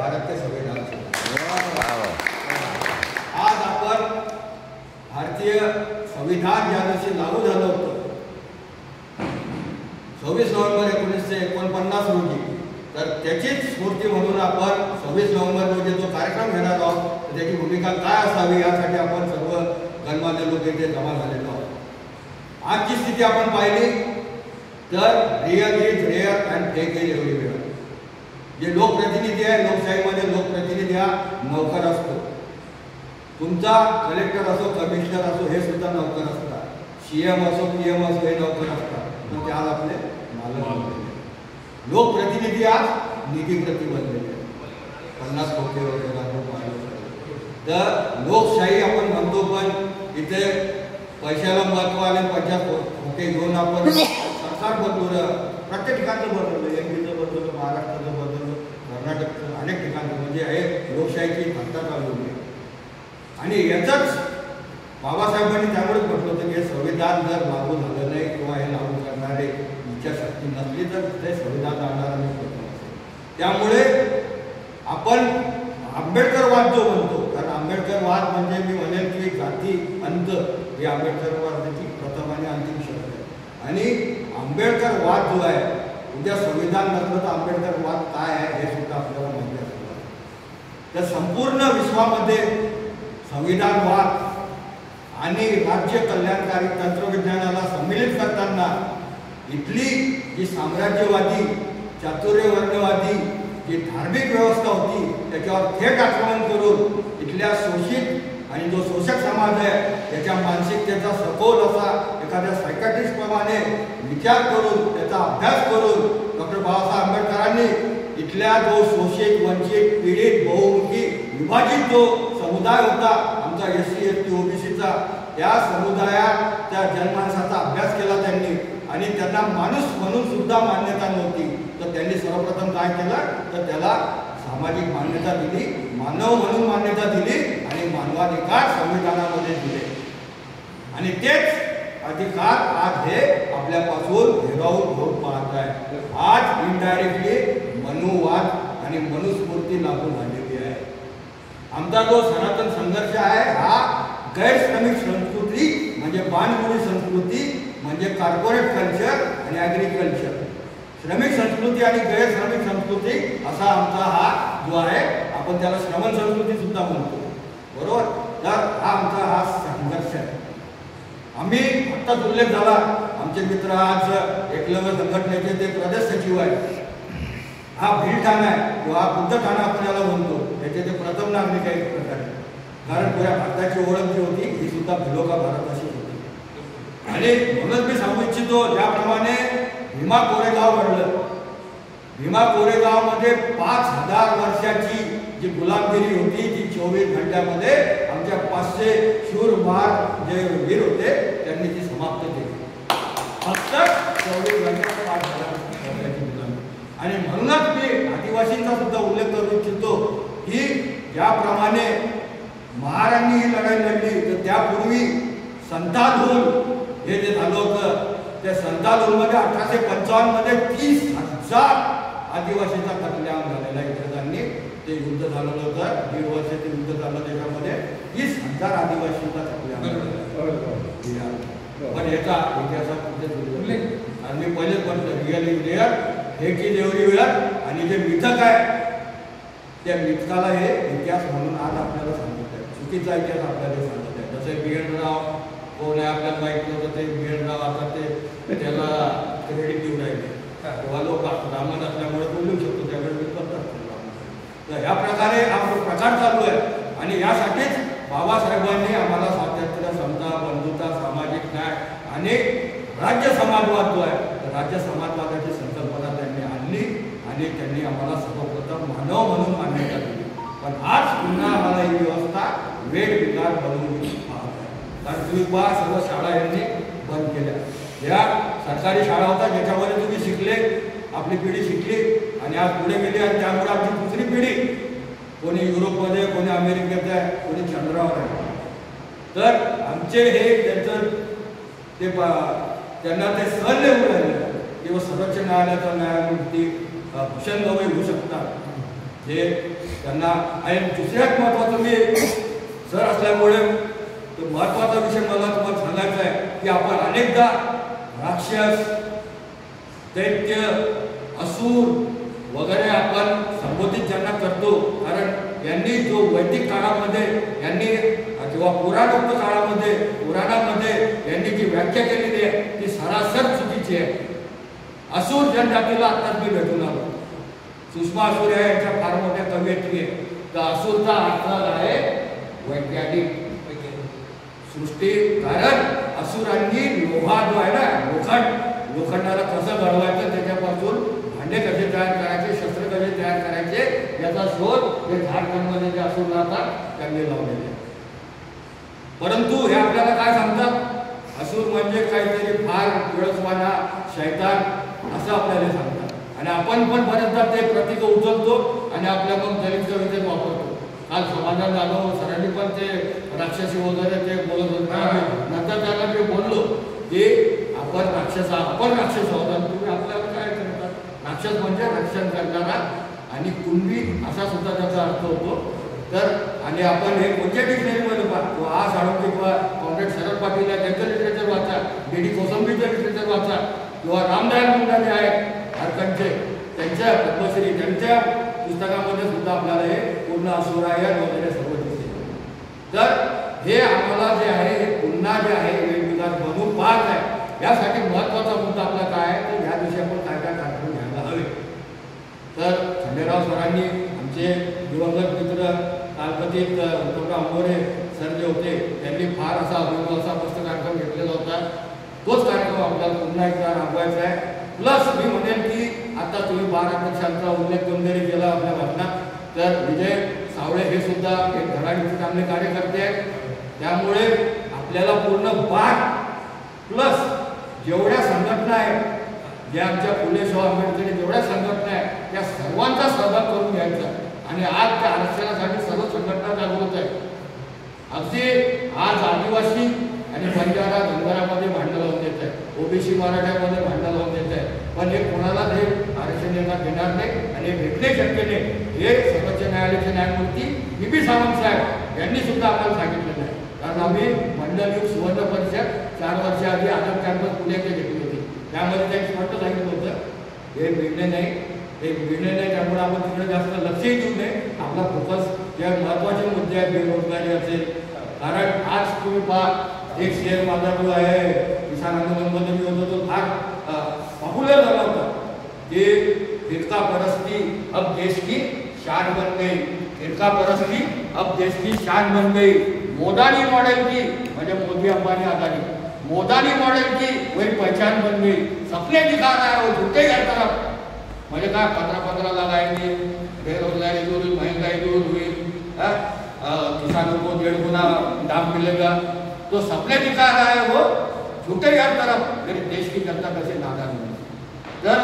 भारतीय संविधान. आज आपण भारतीय संविधान ज्या दिवशी लागू झालं होतं 26 नोव्हेंबर 1949 रोजी, तर त्याचीच स्फूर्ती म्हणून आपण 26 नोव्हेंबर रोजी जो कार्यक्रम घेणार आहोत त्याची भूमिका काय असावी यासाठी आपण सर्व गणमान्य लोक इथे जमा झालेलो आहोत. आजची स्थिती आपण पाहिली तर real is rare and fake is everywhere. जे लोकप्रतिनिधी आहे, लोकशाहीमध्ये लोकप्रतिनिधी हा नौकर असतो. तुमचा कलेक्टर असो, कमिशनर असो, हे सुद्धा नौकर असतात. CM असो, PM असो, हे नौकर असतात. पण ते आज आपले मालक बनलेले. लोकप्रतिनिधी आज नीतीप्रती बनलेले 50 खोके वगैरे आपण पाहिलं. तर लोकशाही आपण म्हणतो, पण इथे पैशाला महत्व आले. 50 खोके घेऊन आपण सरकार बदलवलं. प्रत्येक ठिकाणचं बदललं. MPचं बदललं, महाराष्ट्राचं बदललं, कर्नाटकचं, अनेक ठिकाणचं. म्हणजे हे लोकशाहीची घटना चालू आहे. आणि याचंच बाबासाहेबांनी त्यामुळेच म्हटलं होतं की हे संविधान जर लागू झालं नाही किंवा हे लागू करणारे इच्छाशक्ती नसली तर ते संविधान जाणार नाही. त्यामुळे आपण आंबेडकरवाद जो म्हणतो, कारण आंबेडकरवाद म्हणजे मी म्हणेल की जाती अंत ही आंबेडकरवादाची प्रथम आणि अंतिम शब्द आहे. आणि आंबेडकरवाद जो आहे, उद्या संविधान नसलं तर आंबेडकरवाद काय आहे हे सुद्धा आपल्याला माहिती असतं. तर संपूर्ण विश्वामध्ये संविधानवाद आणि राज्य कल्याणकारी तंत्रविज्ञानाला सम्मिलित करताना इथली जी साम्राज्यवादी, चातुर्यवर्णवादी जी धार्मिक व्यवस्था होती त्याच्यावर थेट आक्रमण करून इथल्या शोषित आणि जो शोषक समाज आहे त्याच्या मानसिकतेचा सखोल असा एखाद्या सायकाट्रिस्टप्रमाणे विचार करून त्याचा अभ्यास करून डॉक्टर बाबासाहेब आंबेडकरांनी इथल्या जो शोषित, वंचित, पीडित, बहुमुखी विभाजित जो समुदाय होता आमचा SC ST OBCचा, त्या समुदायाच्या जनमानसाचा अभ्यास केला त्यांनी. आणि त्यांना माणूस म्हणून सुद्धा मान्यता नव्हती. तर त्यांनी सर्वप्रथम काय केलं तर त्याला सामाजिक मान्यता दिली, मानव म्हणून मान्यता दिली आणि मानवाधिकार संविधानामध्ये दिले. आणि तेच अधिकार आज हे आपल्यापासून हिरावून घेऊन पाहत आहे. आज इनडायरेक्टली मनुवाद आणि मनुस्मृती लागू झालेली आहे. आमचा जो सनातन संघर्ष आहे हा गैरश्रमिक संस्कृती म्हणजे बाणगुडी संस्कृती म्हणजे कॉर्पोरेट कल्चर आणि ॲग्रिकल्चर, श्रमिक संस्कृती आणि गैरश्रमिक संस्कृती असा आमचा हा जो आहे, आपण त्याला श्रमण संस्कृती सुद्धा म्हणतो, बरोबर. तर हा आमचा हा संघर्ष आहे. आम्ही आत्ताच उल्लेख झाला, आमचे मित्र आज एकलव्य संघटनेचे ते प्रदेश सचिव आहेत. हा भील ठाणा आहे किंवा हा बुद्ध ठाणा आपण याला म्हणतो. त्याचे ते प्रथम नागरिक आहेत प्रकारे, कारण पुऱ्या भारताची ओळख जी होती ही सुद्धा भिलोका भारताची होती. आणि म्हणून मी सांगू इच्छितो, ज्याप्रमाणे भीमा कोरेगाव घडलं, भीमा कोरेगावमध्ये 5000 वर्षाची जी गुलामगिरी होती ती 24 घंट्यामध्ये आमच्या 500 शूरमार जे वीर होते त्यांनी ती समाप्त केली. फक्त 24 घंट्यात 5000 वर्षाची गुलामगिरी. आणि म्हणूनच मी आदिवासींचा सुद्धा उल्लेख करू इच्छितो की ज्याप्रमाणे महारांनी ही लढाई लढली तर त्यापूर्वी संतालूल हे जे झालं होतं त्या संतालूलमध्ये 1855 मध्ये 30,000 आदिवासींचा कत्लेआम झालेला इंग्रजांनी ते युद्ध झालेलं होतं. 1.5 वर्षाचे युद्ध झालं, त्याच्यामध्ये 30,000 आदिवासींचा कत्लेआम झाला. पण याचा इतिहासात कुठे उल्लेख, आणि मी पहिलेच म्हटलं real is rare, fake is everywhere. आणि जे मिथक आहे त्या मिथकाला हे इतिहास म्हणून आज आपल्याला सांगत आहे, चुकीचा इतिहास आपल्याला सांगत आहे. जसे BN राव कोण आहे आपल्याला माहिती नव्हतं, ते BN राव आता ते त्याला क्रेडिट देऊ राहिले किंवा लोक रामन असल्यामुळे बोलू शकतो, त्याकडे मी करतात. तर ह्या प्रकारे हा प्रकार चालू आहे. आणि यासाठीच बाबासाहेबांनी आम्हाला स्वातंत्र्य, समता, बंधुता, सामाजिक न्याय आणि राज्य समाजवाद जो आहे राज्य समाजवादाची संकल्पना त्यांनी आणली आणि त्यांनी आम्हाला सर्वप्रथम मानव म्हणून मान्यता दिली. पण आज पुन्हा आम्हाला ही व्यवस्था वेगवेगळा बनवून पाहत आहे. कारण तुम्ही पहा सर्व शाळा यांनी बंद केल्या. या सरकारी शाळा होत्या ज्याच्यामध्ये तुम्ही शिकले, आपली पिढी शिकली आणि आज पुढे गेली. आणि त्यामुळे आमची दुसरी पिढी कोणी युरोपमध्ये, कोणी अमेरिकेत आहे, कोणी चंद्रावर आहे. तर आमचे हे त्यांचं ते त्यांना ते सहन राहिले किंवा सर्वोच्च न्यायालयाचा न्यायमूर्ती भूषण गवई होऊ शकतात. जे त्यांना आणि दुसऱ्यात महत्त्वाचं मी सर असल्यामुळे तो महत्त्वाचा विषय मला तुम्हाला सांगायचा आहे की आपण अनेकदा राक्षस दैत्य असुर वगैरे आपण संबोधित ज्यांना करतो, कारण यांनी जो वैदिक काळामध्ये यांनी किंवा पुराणोक्त काळामध्ये पुराणामध्ये यांनी जी व्याख्या केलेली आहे ती सरासर चुकीची आहे. असुर जनजातीला आत्ताच मी भेटून आलो. सुषमा असुर आहे यांच्या फार मोठ्या कवयित्री आहे. तर असुरचा अर्थ आहे वैज्ञानिक सृष्टी, कारण असुरांनी लोहा जो आहे ना लोखंडाला कसं घडवायचं, त्याच्यापासून भांडे कसे तयार करायचे, शस्त्र कसे तयार करायचे याचा शोध हे झारखंडमध्ये जे असुर राहतात त्यांनी लावलेले. परंतु हे आपल्याला काय सांगतात, असुर म्हणजे काहीतरी फार किळसवाना शैतान असं आपल्याला सांगतात. आणि आपण पण बरेचदा ते प्रतीक उचलतो आणि आपल्या मग दलित कवितेत वापरतो. काल समाधान झालं सरांनी पण ते राक्षसी वगैरे ते बोलत होते. नंतर त्याला मी बोललो की आपण राक्षस आहोत आणि तुम्ही आपल्याला काय करतात. राक्षस म्हणजे रक्षण करणारा आणि कुणबी असा सुद्धा त्याचा अर्थ होतो. तर आणि आपण हे कोणत्या डिक्शनरीमध्ये पाहतो, आ साळुंके किंवा कॉम्रेड शरद पाटील आहे त्यांचं लिटरेचर वाचा, डी कोसंबीचं लिटरेचर वाचा, किंवा रामदयाल मुंडा जे आहेत झारखंडचे त्यांच्या पद्मश्री त्यांच्या पुस्तकामध्ये सुद्धा आपल्याला हे पूर्ण असुरायन वगैरे सर्व दिसते. तर हे आम्हाला जे आहे हे पुन्हा जे आहे वेगवेगळा बनवून पाहत आहे. यासाठी महत्त्वाचा मुद्दा आपला काय आहे तर ह्या दिवशी आपण काय काय कार्यक्रम घ्यायला हवे. तर खंडेराव सरांनी आमचे दिवंगत मित्र कालकथित उत्तमराव अंबोरे सर जे होते त्यांनी फार असा अभिनव मस्त कार्यक्रम घेतलेला होता. तोच कार्यक्रम आपल्याला पुन्हा एकदा राबवायचा आहे. प्लस मी म्हणेन की आता तुम्ही 12 पक्षांचा उल्लेख कोणतरी केला आपल्या भाषणात, तर विजय सावळे हे सुद्धा एक धडाडीचे चांगले कार्यकर्ते आहेत. त्यामुळे आपल्याला पूर्ण 12 प्लस जेवढ्या संघटना आहेत, ज्या आमच्या फुले शाहू आंबेडकरी जेवढ्या संघटना आहेत त्या सर्वांचा सहभाग करून घ्यायचा. आणि आज त्या आरक्षणासाठी सर्व संघटना जागृत आहेत. अगदी आज आदिवासी आणि बंजारा धनगरामध्ये भांडण लावून देत आहे, ओबीसी मराठ्यामध्ये भांडण लावून देत आहे. पण हे कोणाला हे आरक्षण देणार नाही आणि हे भेटणे शक्य नाही. हे सर्वोच्च न्यायालयाचे न्यायमूर्ती बी सावंत साहेब यांनी सुद्धा आपल्याला सांगितलेलं आहे. कारण आम्ही मंडलयुग सुवर्ण परिषद 4 वर्षाआधी आझाद कॅम्पस पुण्यात घेतली होती. त्यामध्ये त्यांनी स्पष्ट सांगितलं होतं हे मिळणे नाही, हे मिळणे नाही. त्यामुळे आपण तिकडे जास्त लक्षही देऊ नये. आपला फोकस ज्या महत्त्वाचे मुद्दे आहेत बेरोजगारी असेल, कारण आज तुम्ही पहा एक शेअर माझा जो आहे किसान आंदोलनमध्ये मी होतो तो फार पॉप्युलर झाला होता की फिरका परस्ती अब देश की शान बन गई, फिरका परस्ती अब देश की शान बन गई. मोदानी मॉडल की म्हणजे मोदी अंबानी अदानी, मोदानी मॉडल की वही पहचान बन गई. सपने दिखा रहा है वो झूठे हर तरफ. म्हणजे काय 15 लाख आएंगे, बेरोजगारी दूर हुई, महंगाई दूर हुई, किसानों को 1.5 गुना दाम मिलेगा. तो सपने दिखा रहा है वो झूठे हर तरफ, मेरे देश की जनता कसे नादान होईल. तर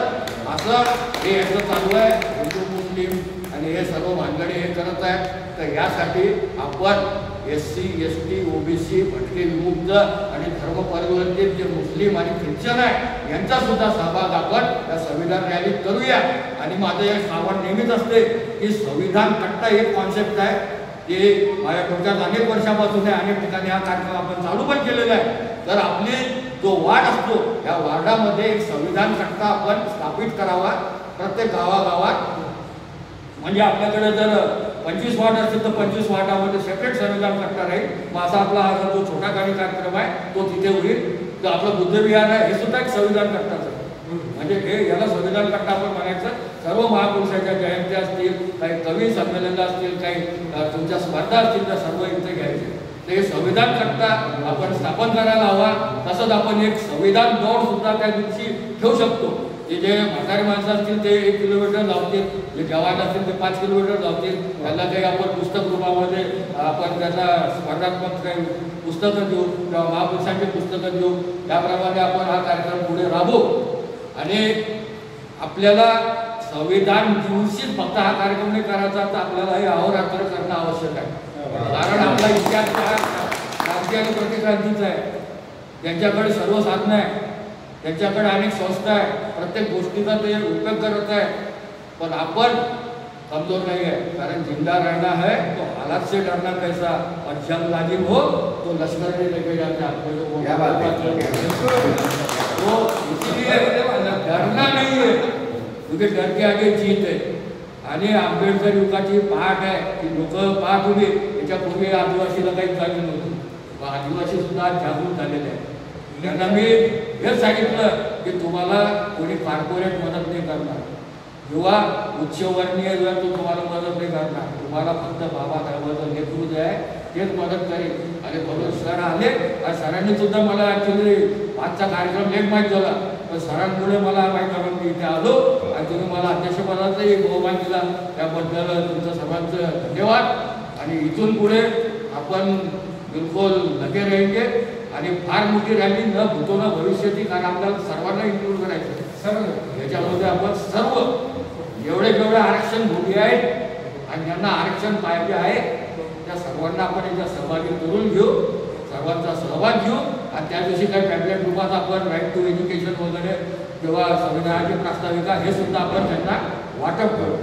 असं हे याचं चालू आहे. हिंदू मुस्लिम आणि हे सर्व भानगडी हे करत आहे. तर यासाठी आपण SC ST OBC भटके विमुक्त आणि धर्मपरिवर्तित जे मुस्लिम आणि ख्रिश्चन आहे यांचा सुद्धा सहभाग आपण या संविधान रॅलीत करूया. आणि माझं एक आव्हान नेहमीच असते की संविधान कट्टा एक कॉन्सेप्ट आहे ते माझ्या डोक्यात अनेक वर्षापासून आहे. अनेक ठिकाणी हा कार्यक्रम आपण चालू पण केलेला आहे. तर आपली जो वार्ड असतो या वार्डामध्ये एक संविधान कट्टा आपण स्थापित करावा प्रत्येक गावागावात. म्हणजे आपल्याकडे जर 25 वार्ड असतील तर 25 वार्डामध्ये सेपरेट संविधान कट्टा राहील. मग असा आपला हा जो छोटा गाडी कार्यक्रम आहे तो तिथे होईल. तर आपलं बुद्धविहार आहे हे सुद्धा एक संविधान कट्टाच आहे. म्हणजे हे याला संविधान कट्टा आपण म्हणायचं. सर्व महापुरुषाच्या जयंत्या असतील, काही कवी संमेलन असतील, काही तुमच्या स्पर्धा असतील त्या सर्व इथे घ्यायचे. तर हे संविधान कट्टा आपण स्थापन करायला हवा. तसंच आपण एक संविधान दौड सुद्धा त्या दिवशी ठेवू शकतो. ते जे म्हातारी माणसं असतील ते 1 किलोमीटर धावतील, जे जवान असतील ते 5 किलोमीटर धावतील. त्यांना काही आपण पुस्तक रूपामध्ये आपण त्यांना स्पर्धात्मक काही पुस्तकं देऊ किंवा महापुरुषांची पुस्तकं देऊ. त्याप्रमाणे आपण हा कार्यक्रम पुढे राबवू. आणि आपल्याला संविधान दिवशीच फक्त हा कार्यक्रम नाही करायचा, तर आपल्याला हे अहोरात्र करणं आवश्यक आहे. कारण आपला इतिहास क्रांती आणि प्रतिक्रांतीचा आहे. त्यांच्याकडे सर्व साधनं आहे, त्यांच्याकडे अनेक संस्था आहे, प्रत्येक गोष्टीचा ते उपयोग करत आहे. पण आपण कमजोर नहीं है, कारण जिंदा रहना है तो हालात से डरना कैसा, और जंग लाजिम हो तो लश्कर भी लेके जाते आपके लोग। क्या बात है, तो इसीलिए डरना नहीं है, क्योंकि डर के आगे जीत है। आणि आंबेडकर युगाची पाठ आहे की लोक पहा तुम्ही, याच्यापूर्वी आदिवासीला काही झालं नव्हतं, आदिवासी सुद्धा जागृत झालेले आहेत. त्यांना मी हेच सांगितलं की तुम्हाला कोणी कॉर्पोरेट मदत नाही करणार किंवा उच्चवर्णीय जर तो तुम्हाला मदत नाही करणार, तुम्हाला फक्त बाबासाहेबांचं नेतृत्व आहे तेच मदत करेल. आणि म्हणून सर आले, आणि सरांनी सुद्धा मला ॲक्च्युली आजचा कार्यक्रम लेट माहीत झाला, पण सरांमुळे मला माहीत झालं मी इथे आलो आणि तुम्ही मला अध्यक्षपदाचाही बहुमान दिला, त्याबद्दल तुमचं सर्वांचं धन्यवाद. आणि इथून पुढे आपण बिलकुल लगे रहेंगे आणि फार मोठी रॅली न भूतो न भविष्याची, कारण आपल्याला सर्वांना इन्क्लूड करायचं सर्व याच्यामध्ये. आपण सर्व जेवढे आरक्षण भोगी आहेत आणि ज्यांना आरक्षण पाहिजे आहे त्या सर्वांना आपण याच्या सहभागी करून घेऊ, सर्वांचा सहभाग घेऊ. आणि त्या दिवशी काही पॅम्पलेट रूपात आपण राईट टू एज्युकेशन वगैरे किंवा संविधानाची प्रास्ताविका हे सुद्धा आपण त्यांना वाटप करू.